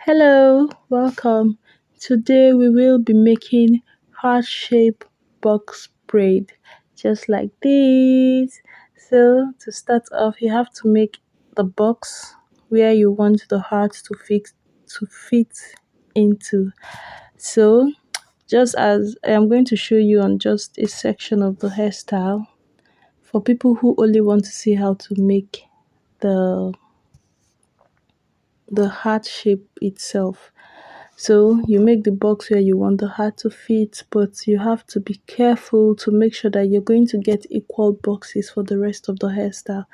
Hello, welcome. Today we will be making heart shape box braid just like this. So to start off, you have to make the box where you want the heart to fit into. So just as I am going to show you on just a section of the hairstyle for people who only want to see how to make the heart shape itself. So you make the box where you want the heart to fit, but you have to be careful to make sure that you're going to get equal boxes for the rest of the hairstyle.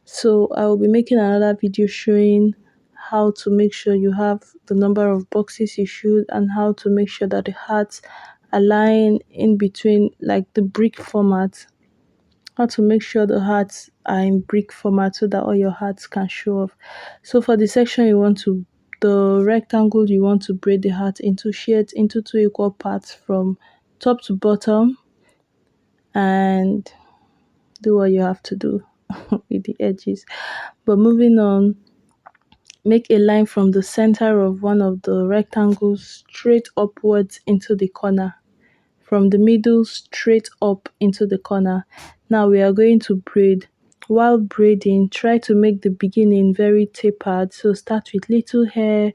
So I will be making another video showing how to make sure you have the number of boxes you should and how to make sure that the hearts align in between, like the brick format. How to make sure the hearts are in brick format so that all your hearts can show off. So for the section the rectangle you want to braid the heart into, share it into two equal parts from top to bottom and do what you have to do with the edges. But moving on, make a line from the center of one of the rectangles straight upwards into the corner, from the middle straight up into the corner. Now we are going to braid. While braiding, try to make the beginning very tapered. So start with little hair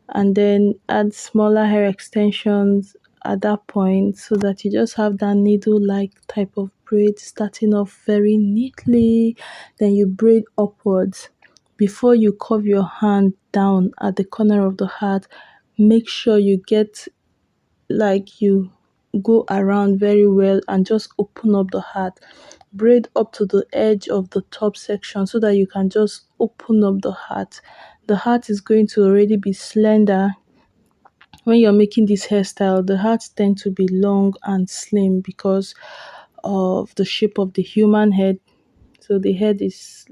and then add smaller hair extensions at that point so that you just have that needle-like type of braid starting off very neatly. Then you braid upwards. Before you curve your hand down at the corner of the heart, make sure you get, like, you go around very well and just open up the heart. Braid up to the edge of the top section so that you can just open up the heart. The heart is going to already be slender. When you're making this hairstyle, the hearts tend to be long and slim because of the shape of the human head. So the head is,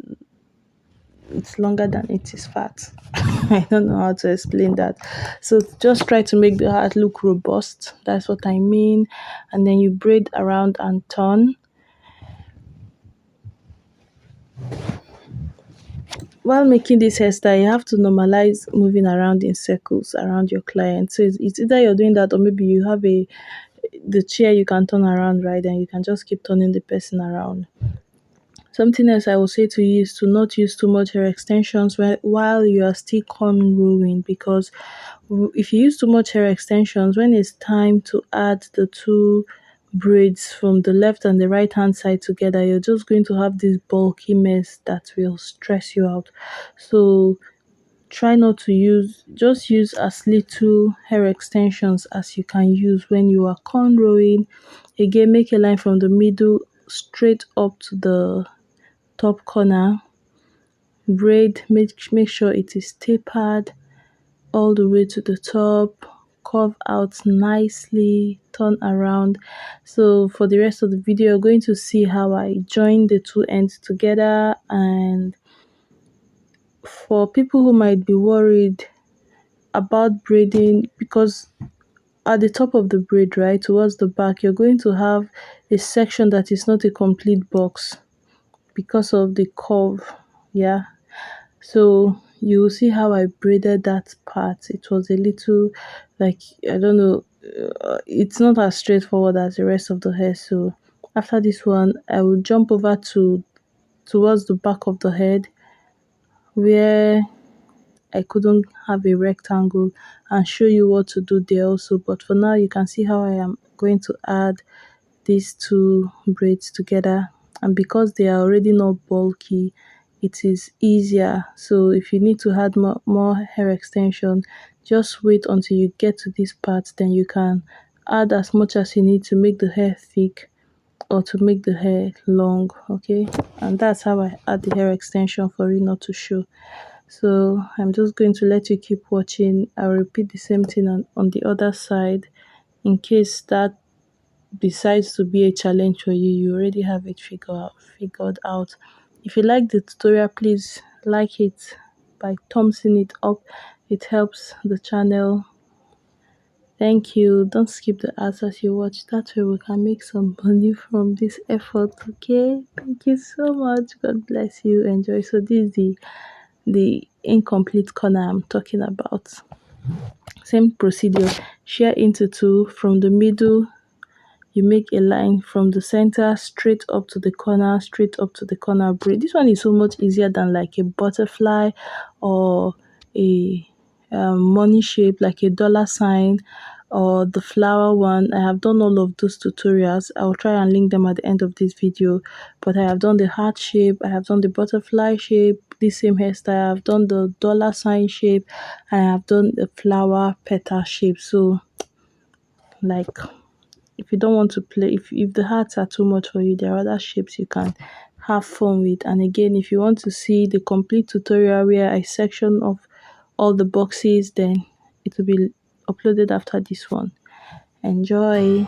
it's longer than it is fat. I don't know how to explain that. So just try to make the heart look robust. That's what I mean. And then you braid around and turn. While making this hairstyle, you have to normalize moving around in circles around your client. So it's either you're doing that or maybe you have the chair you can turn around, right? And you can just keep turning the person around. Something else I will say to you is to not use too much hair extensions while you are still cornrowing, because if you use too much hair extensions, when it's time to add the two braids from the left and the right hand side together, you're just going to have this bulky mess that will stress you out. So try not to just use as little hair extensions as you can use when you are cornrowing. Again, make a line from the middle straight up to the top corner. Braid, make sure it is tapered all the way to the top. Curve out nicely, turn around. So for the rest of the video, you're going to see how I join the two ends together. And for people who might be worried about braiding, because at the top of the braid, right towards the back, you're going to have a section that is not a complete box because of the curve. Yeah, so you will see how I braided that part. It was a little, like, I don't know, it's not as straightforward as the rest of the hair. So after this one, I will jump over to towards the back of the head where I couldn't have a rectangle, and show you what to do there also. But for now, you can see how I am going to add these two braids together, and because they are already not bulky, it is easier. So if you need to add more hair extension, just wait until you get to this part, then you can add as much as you need to make the hair thick or to make the hair long. Okay, and that's how I add the hair extension for it not to show. So I'm just going to let you keep watching. I'll repeat the same thing on the other side in case that decides to be a challenge for you. You already have it figured out. If you like the tutorial, please like it by thumbsing it up. It helps the channel. Thank you. Don't skip the ads as you watch. That way we can make some money from this effort. Okay, thank you so much. God bless you. Enjoy. So this is the incomplete corner I'm talking about. Same procedure, share into two. From the middle you make a line, from the center straight up to the corner, straight up to the corner, braid. This one is so much easier than like a butterfly or a money shape like a dollar sign or the flower one. I have done all of those tutorials. I'll try and link them at the end of this video. But I have done the heart shape, I have done the butterfly shape, this same hairstyle, I've done the dollar sign shape, and I have done the flower petal shape. So like, if you don't want to play, if the hearts are too much for you, there are other shapes you can have fun with. And again, if you want to see the complete tutorial where I section of all the boxes, then it will be uploaded after this one. Enjoy.